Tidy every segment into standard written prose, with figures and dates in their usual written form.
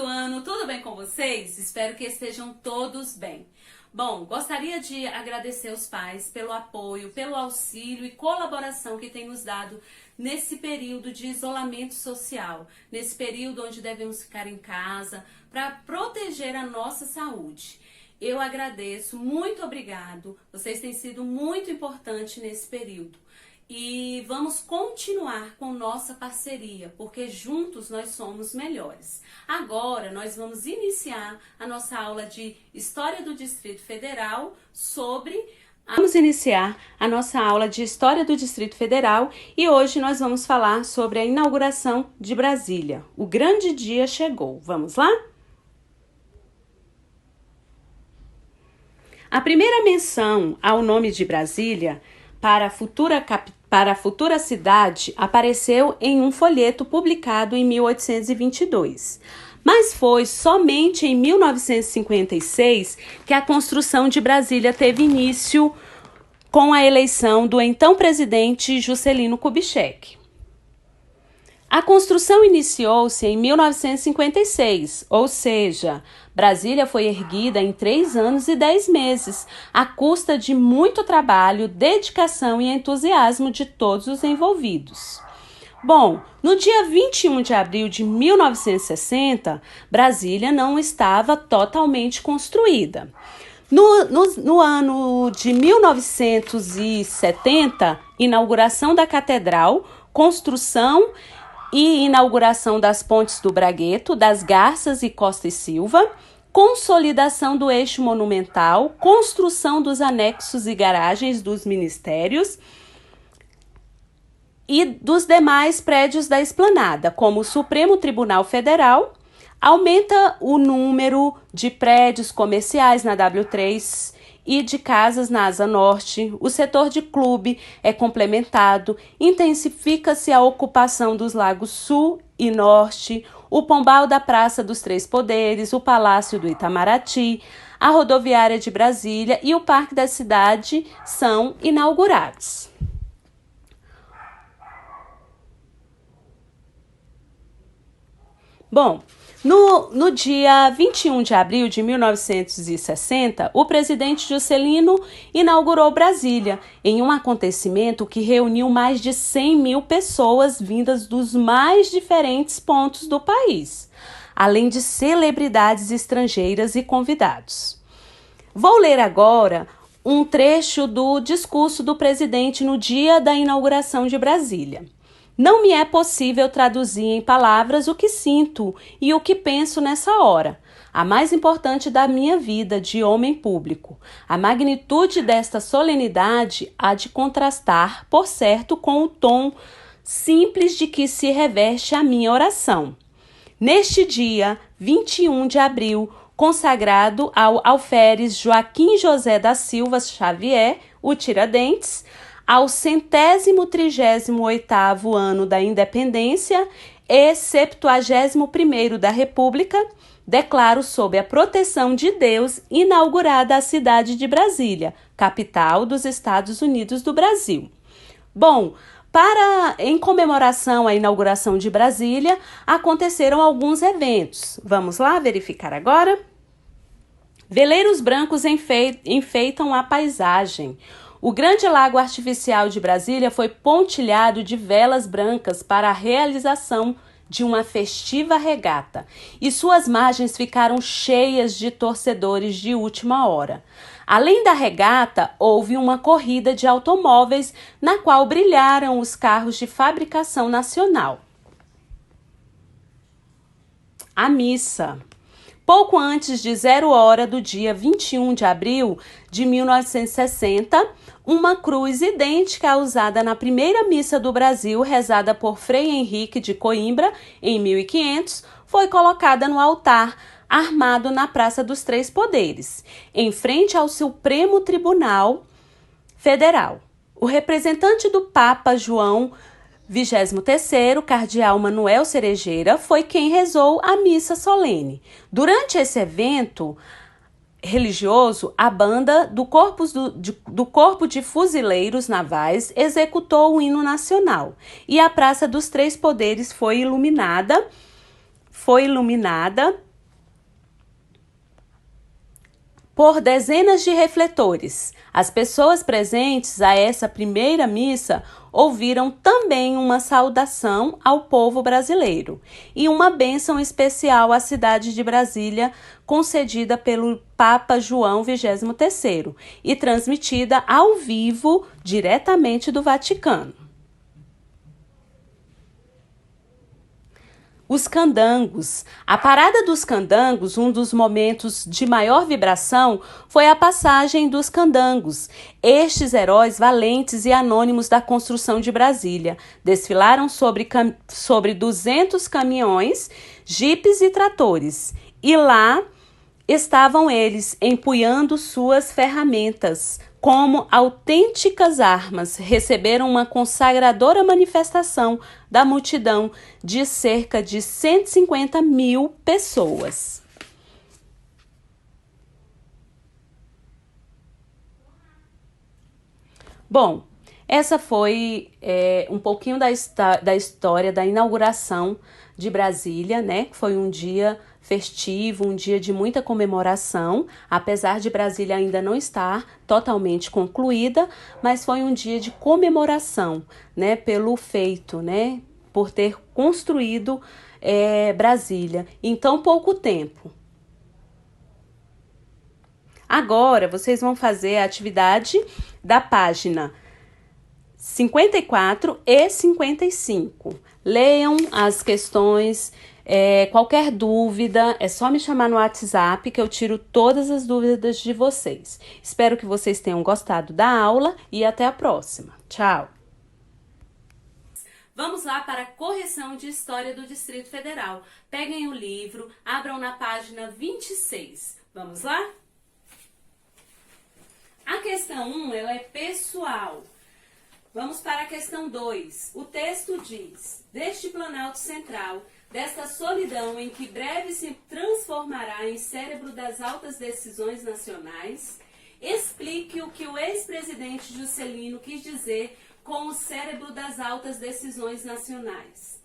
do ano, tudo bem com vocês? Espero que estejam todos bem. Bom, gostaria de agradecer aos pais pelo apoio, pelo auxílio e colaboração que têm nos dado nesse período de isolamento social, nesse período onde devemos ficar em casa para proteger a nossa saúde. Eu agradeço, muito obrigado, vocês têm sido muito importantes nesse período. E vamos continuar com nossa parceria, porque juntos nós somos melhores. Agora nós vamos iniciar a nossa aula de História do Distrito Federal Vamos iniciar a nossa aula de História do Distrito Federal e hoje nós vamos falar sobre a inauguração de Brasília. O grande dia chegou. Vamos lá? A primeira menção ao nome de Brasília para a futura cidade apareceu em um folheto publicado em 1822. Mas foi somente em 1956 que a construção de Brasília teve início com a eleição do então presidente Juscelino Kubitschek. A construção iniciou-se em 1956, ou seja, Brasília foi erguida em 3 anos e 10 meses, à custa de muito trabalho, dedicação e entusiasmo de todos os envolvidos. Bom, no dia 21 de abril de 1960, Brasília não estava totalmente construída. No ano de 1970, inauguração da Catedral, construção e inauguração das pontes do Bragueto, das Garças e Costa e Silva, consolidação do eixo monumental, construção dos anexos e garagens dos ministérios e dos demais prédios da esplanada, como o Supremo Tribunal Federal, aumenta o número de prédios comerciais na W3 e de casas na Asa Norte, o setor de clube é complementado, intensifica-se a ocupação dos lagos Sul e Norte, o Pombal da Praça dos Três Poderes, o Palácio do Itamaraty, a rodoviária de Brasília e o Parque da Cidade são inaugurados. Bom, no dia 21 de abril de 1960, o presidente Juscelino inaugurou Brasília em um acontecimento que reuniu mais de 100 mil pessoas vindas dos mais diferentes pontos do país, além de celebridades estrangeiras e convidados. Vou ler agora um trecho do discurso do presidente no dia da inauguração de Brasília. Não me é possível traduzir em palavras o que sinto e o que penso nessa hora, a mais importante da minha vida de homem público. A magnitude desta solenidade há de contrastar, por certo, com o tom simples de que se reveste a minha oração. Neste dia, 21 de abril, consagrado ao alferes Joaquim José da Silva Xavier, o Tiradentes, ao 138º ano da independência e 71º da República, declaro sob a proteção de Deus inaugurada a cidade de Brasília, capital dos Estados Unidos do Brasil. Bom, em comemoração à inauguração de Brasília, aconteceram alguns eventos. Vamos lá verificar agora? Veleiros brancos enfeitam a paisagem. O grande lago artificial de Brasília foi pontilhado de velas brancas para a realização de uma festiva regata, e suas margens ficaram cheias de torcedores de última hora. Além da regata, houve uma corrida de automóveis na qual brilharam os carros de fabricação nacional. A missa. Pouco antes de 0 hora do dia 21 de abril de 1960, uma cruz idêntica à usada na primeira missa do Brasil, rezada por Frei Henrique de Coimbra, em 1500, foi colocada no altar, armado na Praça dos Três Poderes, em frente ao Supremo Tribunal Federal. O representante do Papa João 23º, cardeal Manuel Cerejeira, foi quem rezou a missa solene. Durante esse evento religioso, a banda do Corpo de Fuzileiros Navais executou o hino nacional e a Praça dos Três Poderes foi iluminada por dezenas de refletores. As pessoas presentes a essa primeira missa ouviram também uma saudação ao povo brasileiro e uma bênção especial à cidade de Brasília, concedida pelo Papa João XXIII e transmitida ao vivo diretamente do Vaticano. Os candangos. A parada dos candangos, um dos momentos de maior vibração, foi a passagem dos candangos. Estes heróis valentes e anônimos da construção de Brasília desfilaram sobre 200 caminhões, jipes e tratores. E lá estavam eles empunhando suas ferramentas, como autênticas armas, receberam uma consagradora manifestação da multidão de cerca de 150 mil pessoas. Bom, essa foi um pouquinho da história da inauguração de Brasília, né? Foi um dia festivo, um dia de muita comemoração, apesar de Brasília ainda não estar totalmente concluída, mas foi um dia de comemoração, né? Pelo feito, né? Por ter construído Brasília em tão pouco tempo. Agora, vocês vão fazer a atividade da página 54 e 55. Leiam as questões. Qualquer dúvida, é só me chamar no WhatsApp que eu tiro todas as dúvidas de vocês. Espero que vocês tenham gostado da aula e até a próxima. Tchau! Vamos lá para a correção de História do Distrito Federal. Peguem o livro, abram na página 26. Vamos lá? A questão 1, ela é pessoal. Vamos para a questão 2. O texto diz: deste Planalto Central, desta solidão em que breve se transformará em cérebro das altas decisões nacionais, explique o que o ex-presidente Juscelino quis dizer com o cérebro das altas decisões nacionais.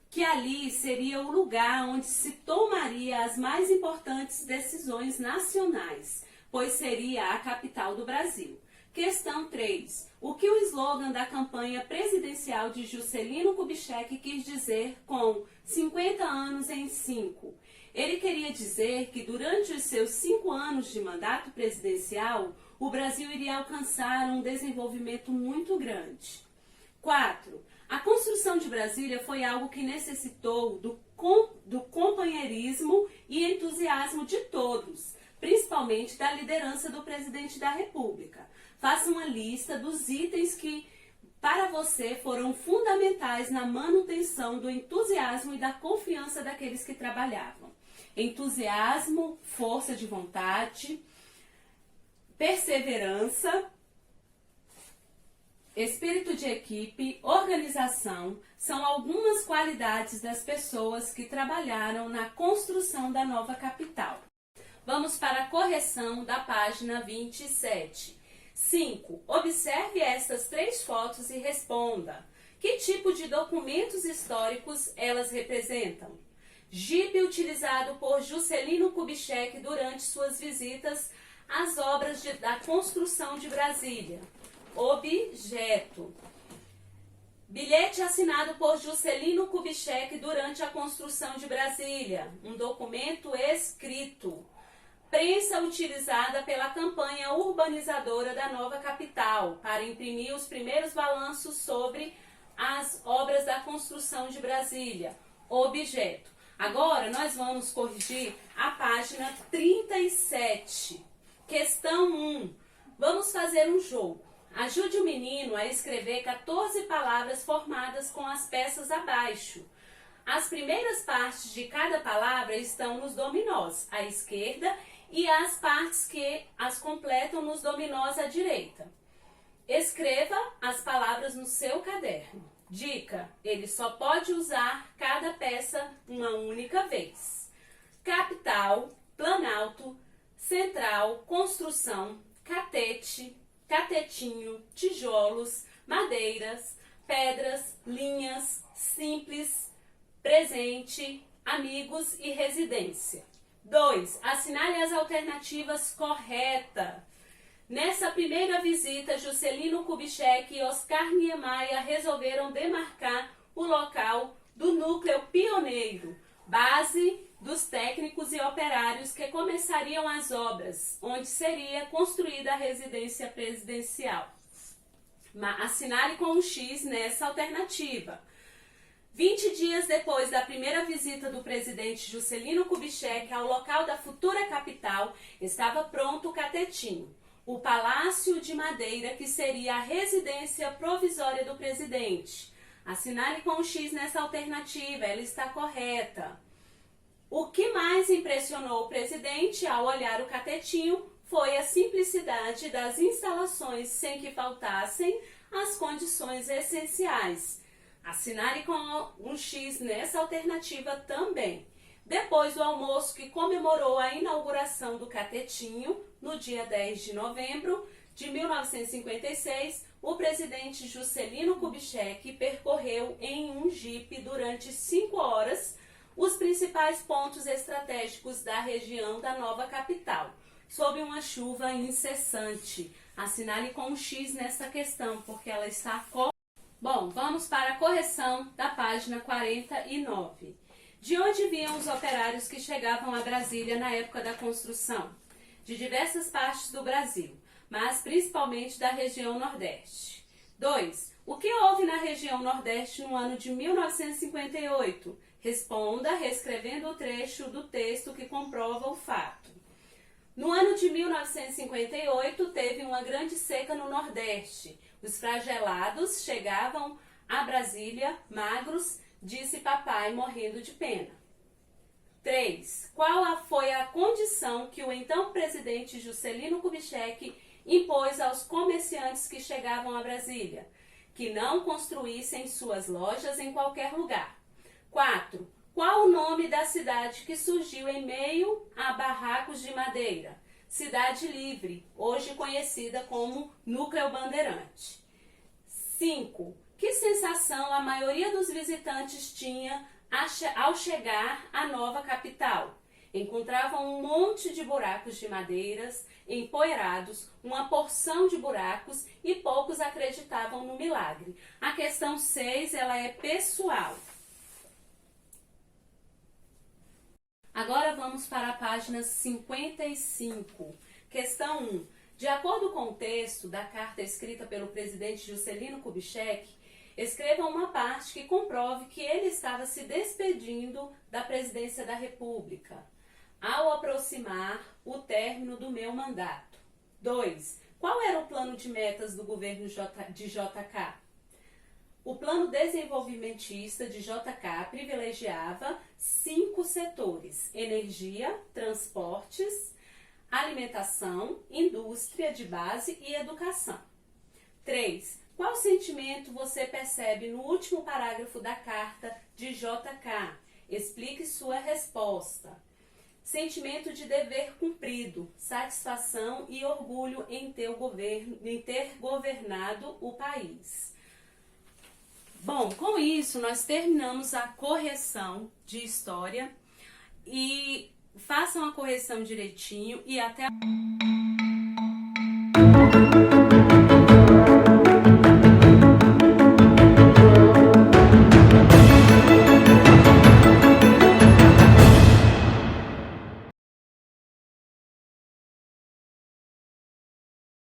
Que ali seria o lugar onde se tomaria as mais importantes decisões nacionais, pois seria a capital do Brasil. Questão 3. O que o slogan da campanha presidencial de Juscelino Kubitschek quis dizer com 50 anos em 5? Ele queria dizer que durante os seus 5 anos de mandato presidencial, o Brasil iria alcançar um desenvolvimento muito grande. 4. A construção de Brasília foi algo que necessitou do companheirismo e entusiasmo de todos, principalmente da liderança do presidente da República. Faça uma lista dos itens que, para você, foram fundamentais na manutenção do entusiasmo e da confiança daqueles que trabalhavam. Entusiasmo, força de vontade, perseverança, espírito de equipe, organização, são algumas qualidades das pessoas que trabalharam na construção da nova capital. Vamos para a correção da página 27. 5. Observe estas 3 fotos e responda. Que tipo de documentos históricos elas representam? Jipe utilizado por Juscelino Kubitschek durante suas visitas às obras da construção de Brasília. Objeto. Bilhete assinado por Juscelino Kubitschek durante a construção de Brasília. Um documento escrito. Prensa utilizada pela campanha urbanizadora da nova capital para imprimir os primeiros balanços sobre as obras da construção de Brasília. Objeto. Agora nós vamos corrigir a página 37. Questão 1. Vamos fazer um jogo. Ajude o menino a escrever 14 palavras formadas com as peças abaixo. As primeiras partes de cada palavra estão nos dominós, à esquerda, e as partes que as completam nos dominós à direita. Escreva as palavras no seu caderno. Dica: ele só pode usar cada peça uma única vez. Capital, Planalto, Central, Construção, Catete, Catetinho, Tijolos, Madeiras, Pedras, Linhas, Simples, Presente, Amigos e Residência. 2. Assinale as alternativas corretas. Nessa primeira visita, Juscelino Kubitschek e Oscar Niemeyer resolveram demarcar o local do núcleo pioneiro, base dos técnicos e operários que começariam as obras, onde seria construída a residência presidencial. Assinale com um X nessa alternativa. 20 dias depois da primeira visita do presidente Juscelino Kubitschek ao local da futura capital, estava pronto o catetinho, o Palácio de Madeira, que seria a residência provisória do presidente. Assinale com um X nessa alternativa, ela está correta. O que mais impressionou o presidente ao olhar o catetinho foi a simplicidade das instalações, sem que faltassem as condições essenciais. Assinale com um X nessa alternativa também. Depois do almoço que comemorou a inauguração do catetinho, no dia 10 de novembro de 1956, o presidente Juscelino Kubitschek percorreu em um jipe durante 5 horas os principais pontos estratégicos da região da nova capital, sob uma chuva incessante. Assinale com um X nessa questão, porque ela está correta. Bom, vamos para a correção da página 49. De onde vinham os operários que chegavam a Brasília na época da construção? De diversas partes do Brasil, mas principalmente da região Nordeste. 2. O que houve na região Nordeste no ano de 1958? Responda reescrevendo o trecho do texto que comprova o fato. No ano de 1958, teve uma grande seca no Nordeste. Os flagelados chegavam a Brasília magros, disse papai, morrendo de pena. 3. Qual foi a condição que o então presidente Juscelino Kubitschek impôs aos comerciantes que chegavam a Brasília? Que não construíssem suas lojas em qualquer lugar. 4. Qual o nome da cidade que surgiu em meio a barracos de madeira? Cidade Livre, hoje conhecida como Núcleo Bandeirante. 5. Que sensação a maioria dos visitantes tinha ao chegar à nova capital? Encontravam um monte de buracos de madeiras, empoeirados, uma porção de buracos e poucos acreditavam no milagre. A questão 6, ela é pessoal. Agora vamos para a página 55. Questão 1. De acordo com o texto da carta escrita pelo presidente Juscelino Kubitschek, escreva uma parte que comprove que ele estava se despedindo da presidência da República ao aproximar o término do meu mandato. 2. Qual era o plano de metas do governo de JK? O plano desenvolvimentista de JK privilegiava 5 setores: energia, transportes, alimentação, indústria de base e educação. 3. Qual sentimento você percebe no último parágrafo da carta de JK? Explique sua resposta. Sentimento de dever cumprido, satisfação e orgulho em ter governado o país. Bom, com isso nós terminamos a correção de história e façam a correção direitinho e até a...